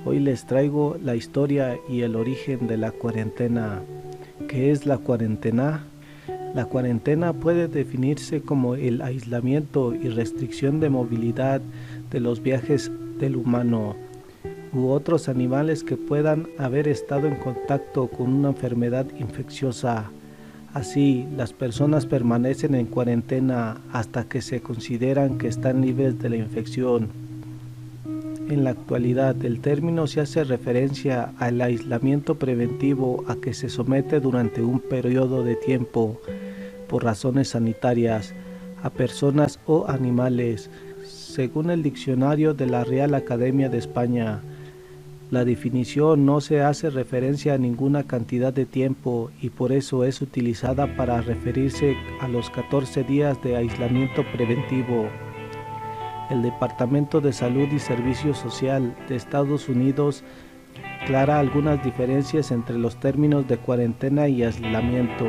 Hoy les traigo la historia y el origen de la cuarentena. ¿Qué es la cuarentena? La cuarentena puede definirse como el aislamiento y restricción de movilidad de los viajes del humano u otros animales que puedan haber estado en contacto con una enfermedad infecciosa. Así, las personas permanecen en cuarentena hasta que se consideran que están libres de la infección. En la actualidad, el término se hace referencia al aislamiento preventivo a que se somete durante un periodo de tiempo, por razones sanitarias, a personas o animales. Según el diccionario de la Real Academia de España, la definición no se hace referencia a ninguna cantidad de tiempo y por eso es utilizada para referirse a los 14 días de aislamiento preventivo. El Departamento de Salud y Servicio Social de Estados Unidos aclara algunas diferencias entre los términos de cuarentena y aislamiento.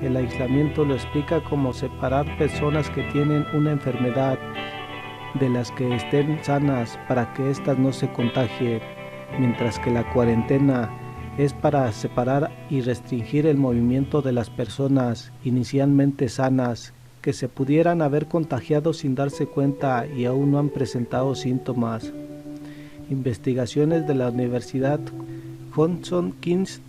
El aislamiento lo explica como separar personas que tienen una enfermedad de las que estén sanas para que éstas no se contagien, mientras que la cuarentena es para separar y restringir el movimiento de las personas inicialmente sanas que se pudieran haber contagiado sin darse cuenta y aún no han presentado síntomas. Investigaciones de la Universidad Johns Hopkins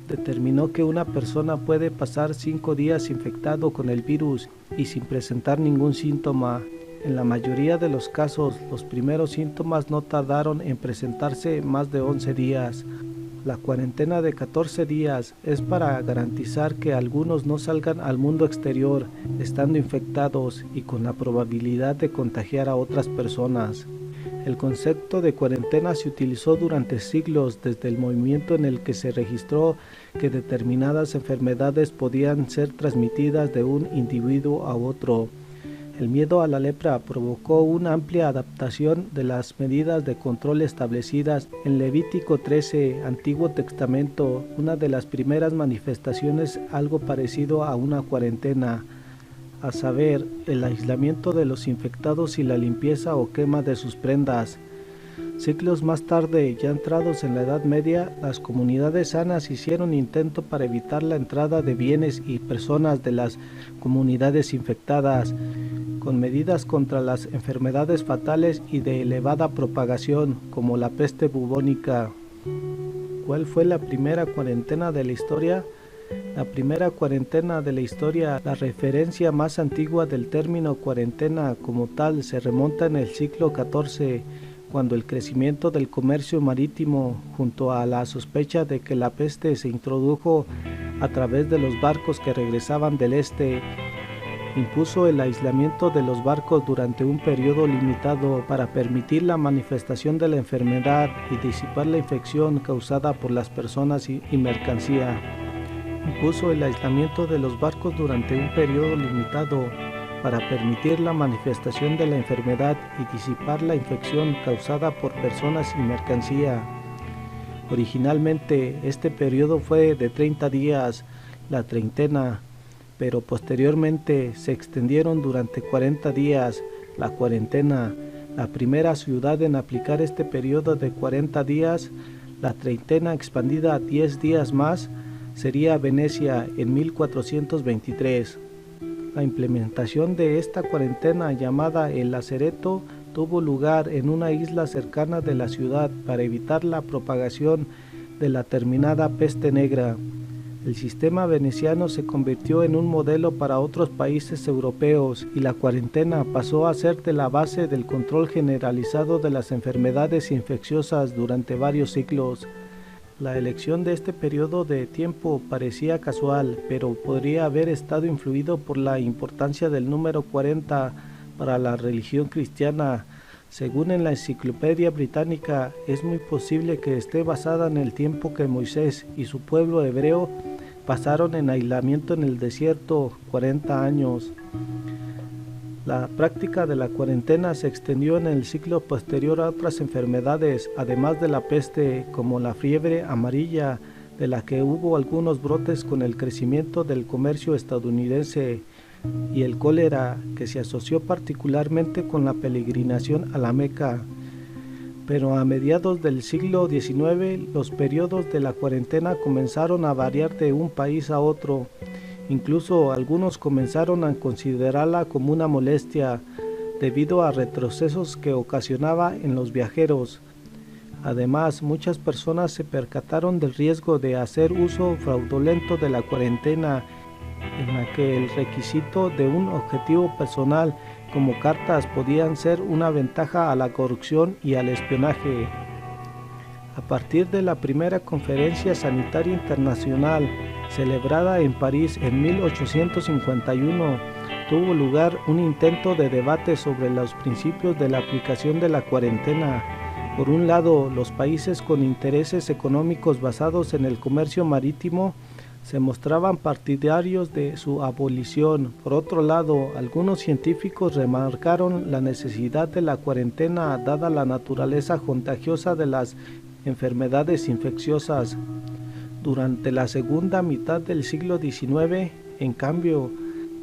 determinó que una persona puede pasar 5 días infectado con el virus y sin presentar ningún síntoma. En la mayoría de los casos, los primeros síntomas no tardaron en presentarse más de 11 días. La cuarentena de 14 días es para garantizar que algunos no salgan al mundo exterior estando infectados y con la probabilidad de contagiar a otras personas. El concepto de cuarentena se utilizó durante siglos desde el movimiento en el que se registró que determinadas enfermedades podían ser transmitidas de un individuo a otro. El miedo a la lepra provocó una amplia adaptación de las medidas de control establecidas en Levítico 13, Antiguo Testamento, una de las primeras manifestaciones algo parecido a una cuarentena, a saber, el aislamiento de los infectados y la limpieza o quema de sus prendas. Siglos más tarde, ya entrados en la Edad Media, las comunidades sanas hicieron intento para evitar la entrada de bienes y personas de las comunidades infectadas, con medidas contra las enfermedades fatales y de elevada propagación, como la peste bubónica. ¿Cuál fue la primera cuarentena de la historia? La primera cuarentena de la historia, la referencia más antigua del término cuarentena como tal, se remonta en el siglo XIV, cuando el crecimiento del comercio marítimo, junto a la sospecha de que la peste se introdujo a través de los barcos que regresaban del este, impuso el aislamiento de los barcos durante un periodo limitado para permitir la manifestación de la enfermedad y disipar la infección causada por las personas y mercancía. Impuso el aislamiento de los barcos durante un periodo limitado para permitir la manifestación de la enfermedad y disipar la infección causada por personas y mercancía. Originalmente este periodo fue de 30 días, la treintena, pero posteriormente se extendieron durante 40 días, la cuarentena. La primera ciudad en aplicar este periodo de 40 días, la treintena expandida a 10 días más, sería Venecia en 1423. La implementación de esta cuarentena llamada el Lazareto tuvo lugar en una isla cercana de la ciudad para evitar la propagación de la terminada peste negra. El sistema veneciano se convirtió en un modelo para otros países europeos y la cuarentena pasó a ser de la base del control generalizado de las enfermedades infecciosas durante varios siglos. La elección de este periodo de tiempo parecía casual, pero podría haber estado influido por la importancia del número 40 para la religión cristiana. Según en la Enciclopedia Británica, es muy posible que esté basada en el tiempo que Moisés y su pueblo hebreo pasaron en aislamiento en el desierto, 40 años. La práctica de la cuarentena se extendió en el siglo posterior a otras enfermedades, además de la peste, como la fiebre amarilla, de la que hubo algunos brotes con el crecimiento del comercio estadounidense, y el cólera, que se asoció particularmente con la peregrinación a la Meca. pero a mediados del siglo XIX los periodos de la cuarentena comenzaron a variar de un país a otro. Incluso algunos comenzaron a considerarla como una molestia debido a retrocesos que ocasionaba en los viajeros. Además, muchas personas se percataron del riesgo de hacer uso fraudulento de la cuarentena, en la que el requisito de un objetivo personal como cartas podían ser una ventaja a la corrupción y al espionaje. A partir de la primera conferencia sanitaria internacional, celebrada en París en 1851, tuvo lugar un intento de debate sobre los principios de la aplicación de la cuarentena. Por un lado, los países con intereses económicos basados en el comercio marítimo se mostraban partidarios de su abolición. Por otro lado, algunos científicos remarcaron la necesidad de la cuarentena dada la naturaleza contagiosa de las enfermedades infecciosas. Durante la segunda mitad del siglo XIX, en cambio,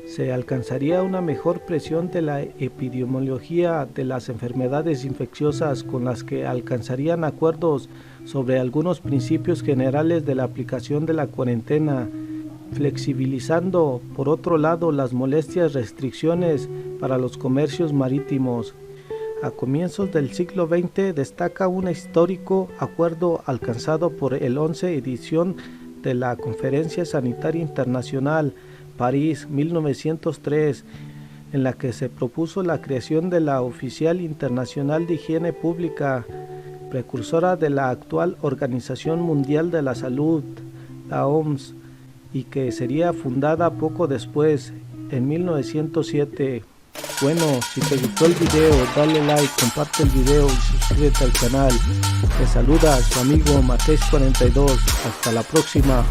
se alcanzaría una mejor presión de la epidemiología de las enfermedades infecciosas, con las que alcanzarían acuerdos sobre algunos principios generales de la aplicación de la cuarentena, flexibilizando por otro lado las molestias restricciones para los comercios marítimos. A comienzos del siglo XX destaca un histórico acuerdo alcanzado por el 11 edición de la Conferencia Sanitaria Internacional, París 1903, en la que se propuso la creación de la Oficial Internacional de Higiene Pública, precursora de la actual Organización Mundial de la Salud, la OMS, y que sería fundada poco después, en 1907. Bueno, si te gustó el video, dale like, comparte el video y suscríbete al canal. Te saluda su amigo Mateis42. Hasta la próxima.